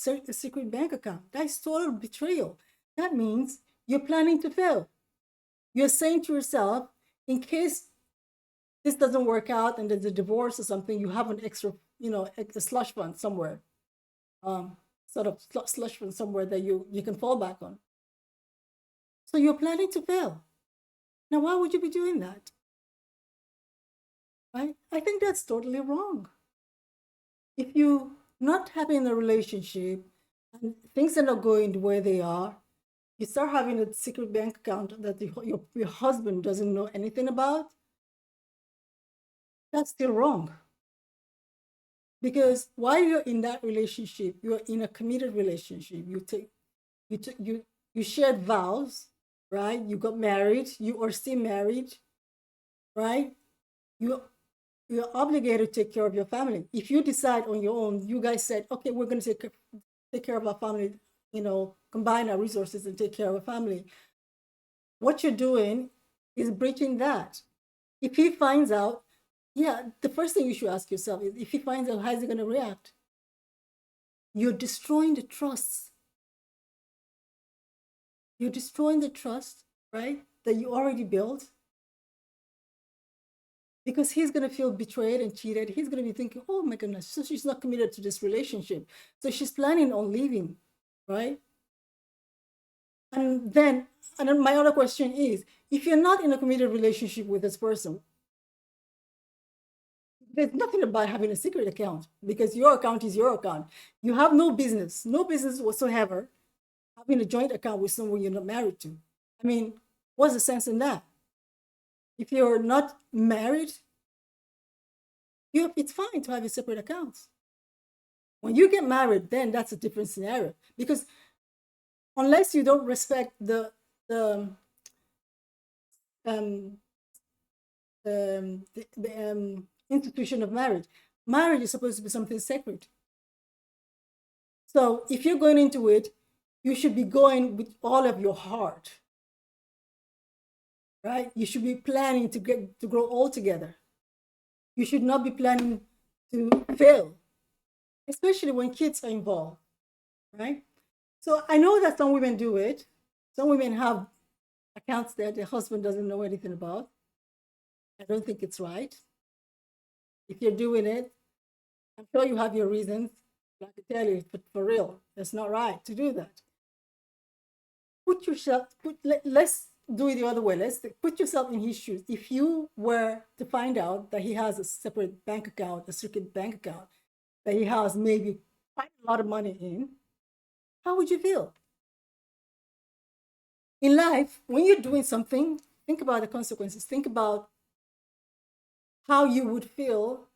a secret bank account. That's total betrayal. That means you're planning to fail. You're saying to yourself, in case this doesn't work out and there's a divorce or something, you have an extra, a slush fund somewhere, sort of slush fund somewhere that you can fall back on. So you're planning to fail. Now, why would you be doing that? Right? I think that's totally wrong. If you not having a relationship and things are not going the way they are, you start having a secret bank account that your husband doesn't know anything about, that's still wrong. Because while you're in that relationship, you're in a committed relationship. You shared vows, right? You got married. You are still married, right? You you're obligated to take care of your family. If you decide on your own, you guys said, okay, we're going to take care of our family, combine our resources and take care of our family. What you're doing is breaching that. If he finds out, yeah, the first thing you should ask yourself is, if he finds out, how is he going to react? You're destroying the trust. You're destroying the trust, right, that you already built. Because he's going to feel betrayed and cheated. He's going to be thinking, oh my goodness, so she's not committed to this relationship. So she's planning on leaving, right? And then my other question is, if you're not in a committed relationship with this person, there's nothing about having a secret account, because your account is your account. You have no business whatsoever having a joint account with someone you're not married to. I mean, what's the sense in that? If you're not married, it's fine to have a separate account. When you get married, then that's a different scenario, because unless you don't respect the institution of marriage, marriage is supposed to be something sacred. So if you're going into it, you should be going with all of your heart, right? You should be planning to grow old together. You should not be planning to fail, especially when kids are involved, right? So I know that some women do it. Some women have accounts that their husband doesn't know anything about. I don't think it's right. If you're doing it, I'm sure you have your reasons. I can tell you, but for real, it's not right to do that. Let's do it the other way. Let's put yourself in his shoes. If you were to find out that he has a separate bank account, a secret bank account, that he has maybe quite a lot of money in, how would you feel? In life, when you're doing something, think about the consequences. Think about how you would feel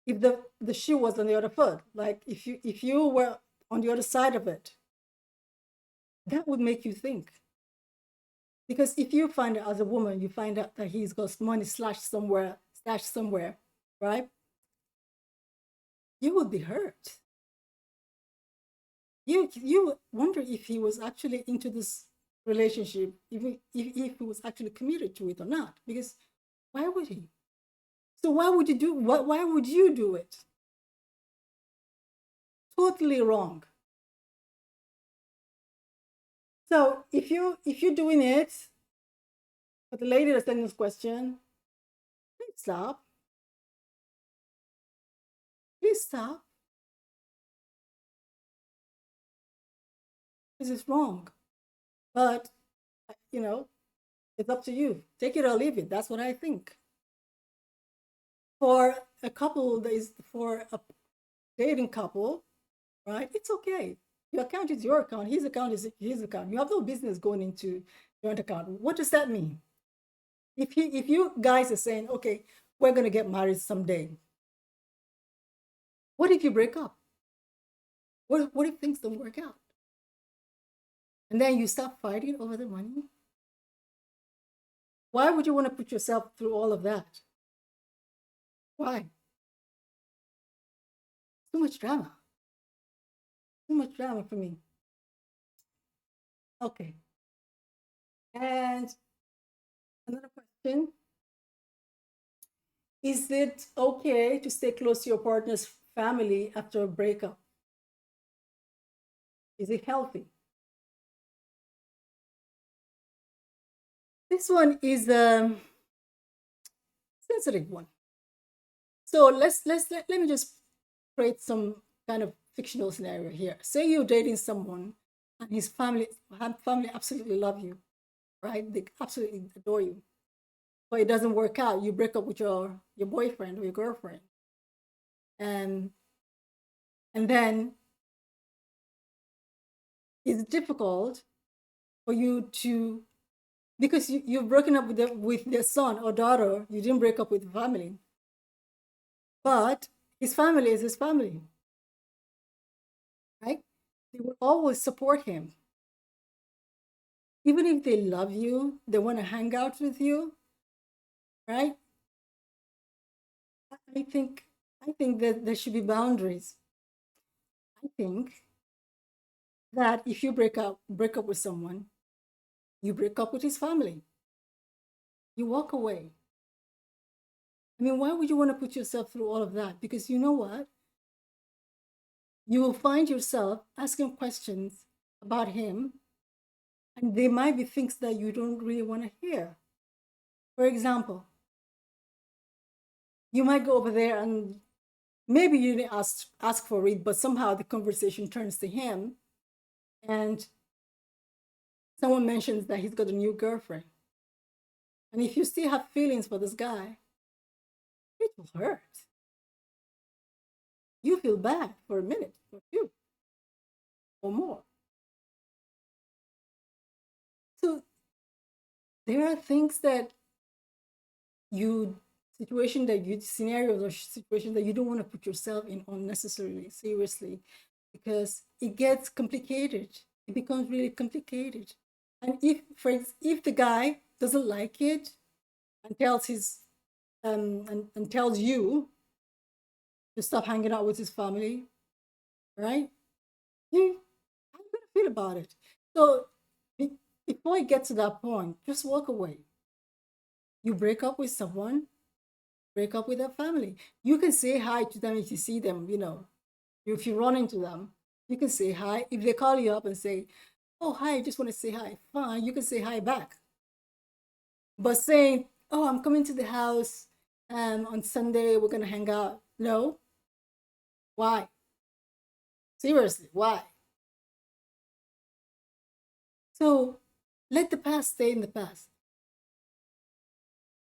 if the shoe was on the other foot. Like if you were on the other side of it, that would make you think. Because if you find out, as a woman, you find out that he's got money stashed somewhere, right? You would be hurt. You wonder if he was actually into this relationship, if he was actually committed to it or not. Because why would he? So why would you do it? Totally wrong. So if you're doing it, for the lady that's sending this question, please stop. Please stop. This is wrong. But it's up to you. Take it or leave it. That's what I think. For a couple that is for a dating couple, right? It's okay. Your account is your account. His account is his account. You have no business going into joint account. What does that mean? If you guys are saying, okay, we're gonna get married someday, what if you break up? What if things don't work out? And then you start fighting over the money? Why would you want to put yourself through all of that? Why? Too much drama. Too much drama for me. Okay. And another question. Is it okay to stay close to your partner's family after a breakup? Is it healthy? This one is a sensitive one. So let me just create some kind of fictional scenario here. Say you're dating someone and his family absolutely love you, right? They absolutely adore you. But it doesn't work out. You break up with your boyfriend or your girlfriend. And then it's difficult for you to, because you've broken up with their son or daughter. You didn't break up with the family, but his family is his family, right? They will always support him. Even if they love you, they want to hang out with you, right? I think I think that there should be boundaries. I think that if you break up with someone, you break up with his family. You walk away. I mean, why would you want to put yourself through all of that? Because you know what? You will find yourself asking questions about him, and they might be things that you don't really want to hear. For example, you might go over there and maybe you didn't ask for it, but somehow the conversation turns to him, and someone mentions that he's got a new girlfriend. And if you still have feelings for this guy, it will hurt. You feel bad for a minute or two or more. So there are things that you scenarios or situations that you don't want to put yourself in unnecessarily seriously, because it gets complicated. It becomes really complicated. And if the guy doesn't like it and tells his and tells you to stop hanging out with his family, right? You How you gonna feel about it? So before you get to that point, just walk away. You break up with someone, break up with their family. You can say hi to them if you see them, if you run into them, you can say hi. If they call you up and say, "Oh, hi, I just want to say hi," fine, you can say hi back. But saying, "Oh, I'm coming to the house on Sunday, we're going to hang out." No. Why? Seriously, why? So let the past stay in the past.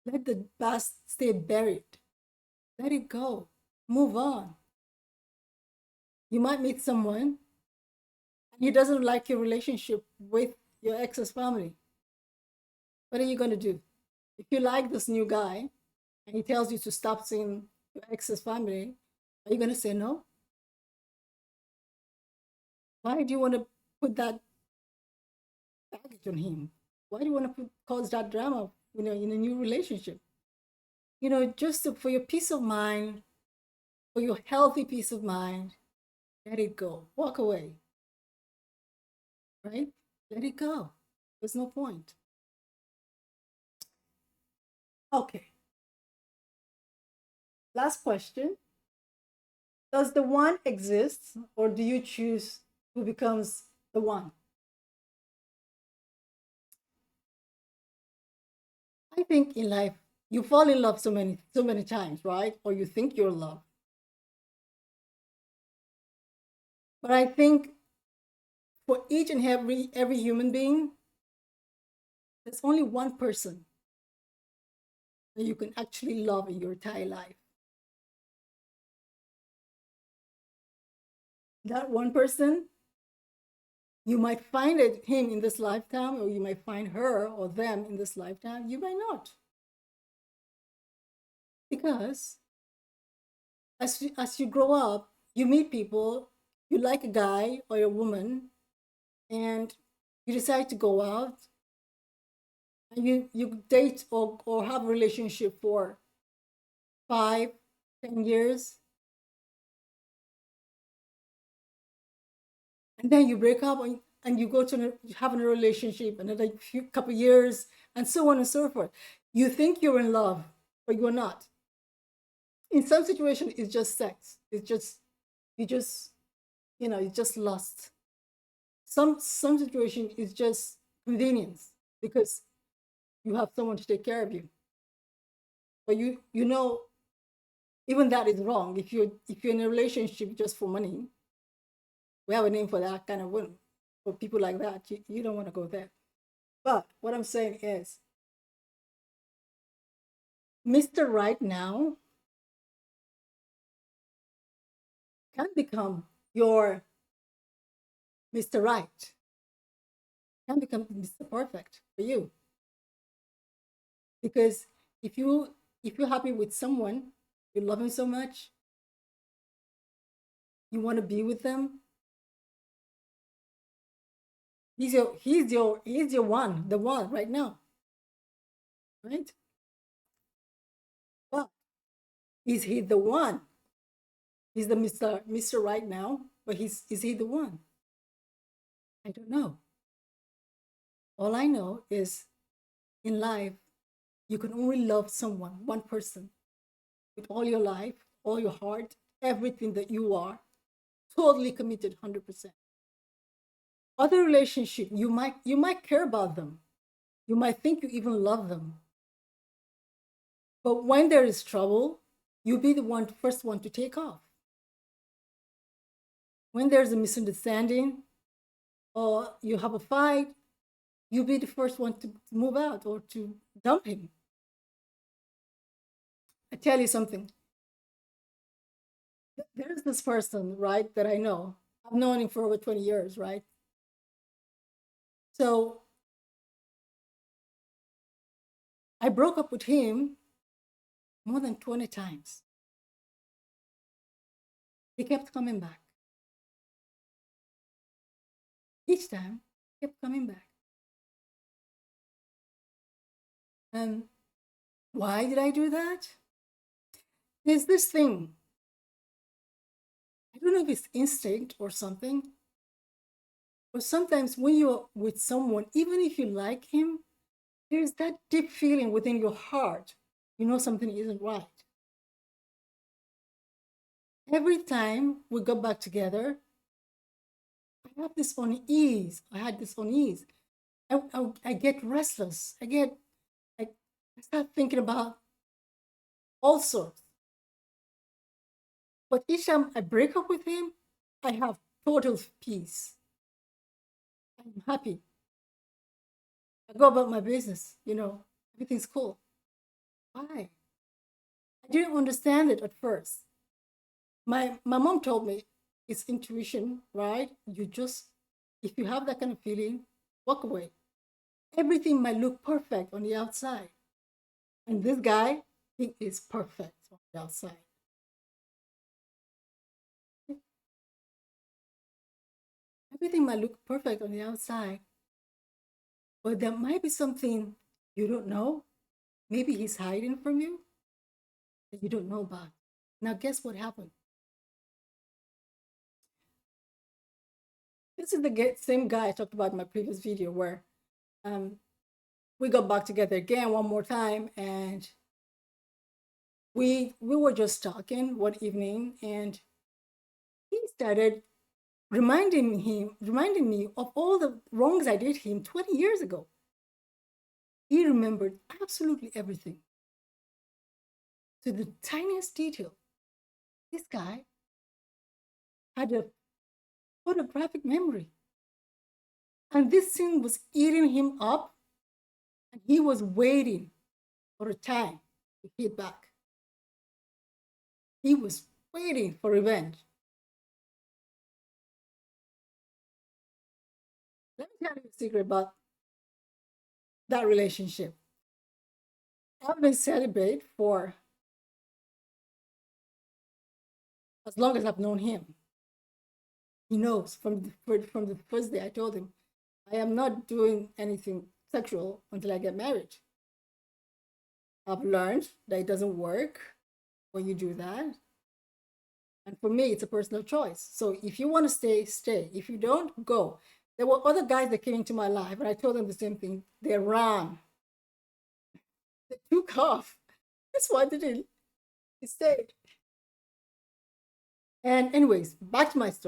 Let the past stay buried. Let it go. Move on. You might meet someone and he doesn't like your relationship with your ex's family. What are you going to do? If you like this new guy and he tells you to stop seeing your ex's family, are you going to say no? Why do you want to put that baggage on him? Why do you want to cause that drama, in a new relationship? Just for your peace of mind, for your healthy peace of mind, let it go. Walk away, right? Let it go. There's no point. Okay. Last question. Does the one exist, or do you choose who becomes the one? I think in life you fall in love so many times, right? Or you think you're in love. But I think for each and every human being, there's only one person that you can actually love in your entire life. That one person, you might find him in this lifetime, or you might find her or them in this lifetime. You might not, because as you grow up, you meet people, you like a guy or a woman, and you decide to go out, and you date or have a relationship for 5, 10 years, and then you break up, and you go to have a relationship another couple years, and so on and so forth. You think you're in love, but you're not. In some situations, it's just sex. It's just you just it's just lust. Some situation is just convenience because you have someone to take care of you. But even that is wrong. If you're in a relationship just for money, we have a name for that kind of woman. For people like that, you don't want to go there. But what I'm saying is, Mr. Right now can become your Mr. Right, can become Mr. Perfect for you. Because if you're happy with someone, you love him so much, you want to be with them, he's your one, the one right now, right? But is he the one? He's the Mr. Right now, but is he the one? I don't know. All I know is in life, you can only love someone, one person, with all your life, all your heart, everything that you are, totally committed 100%. Other relationship, you might care about them. You might think you even love them. But when there is trouble, you'll be the first one to take off. When there's a misunderstanding or you have a fight, you'll be the first one to move out or to dump him. I tell you something. There's this person, right, that I know. I've known him for over 20 years, right? So I broke up with him more than 20 times. He kept coming back. Each time, he kept coming back. And why did I do that? There's this thing. I don't know if it's instinct or something, but sometimes when you're with someone, even if you like him, there's that deep feeling within your heart. You know something isn't right. Every time we go back together, I have this unease. I had this unease. I get restless. I start thinking about all sorts. But each time I break up with him, I have total peace. I'm happy. I go about my business, everything's cool. Why? I didn't understand it at first. My mom told me it's intuition, right? If you have that kind of feeling, walk away. Everything might look perfect on the outside. And this guy, he is perfect on the outside. Everything might look perfect on the outside, but there might be something you don't know. Maybe he's hiding from you that you don't know about. Now, guess what happened? This is the same guy I talked about in my previous video where we got back together again one more time, and we were just talking one evening, and he started reminding me of all the wrongs I did him 20 years ago. He remembered absolutely everything to the tiniest detail. This guy had a photographic memory, and this thing was eating him up, and he was waiting for a time to hit back. He was waiting for revenge. Let me tell you a secret about that relationship. I've been celibate for as long as I've known him. He knows from the first day I told him, I am not doing anything sexual until I get married. I've learned that it doesn't work when you do that. And for me, it's a personal choice. So if you want to stay, stay. If you don't, go. There were other guys that came into my life, and I told them the same thing. They ran. They took off. This one didn't. He stayed. And anyways, back to my story.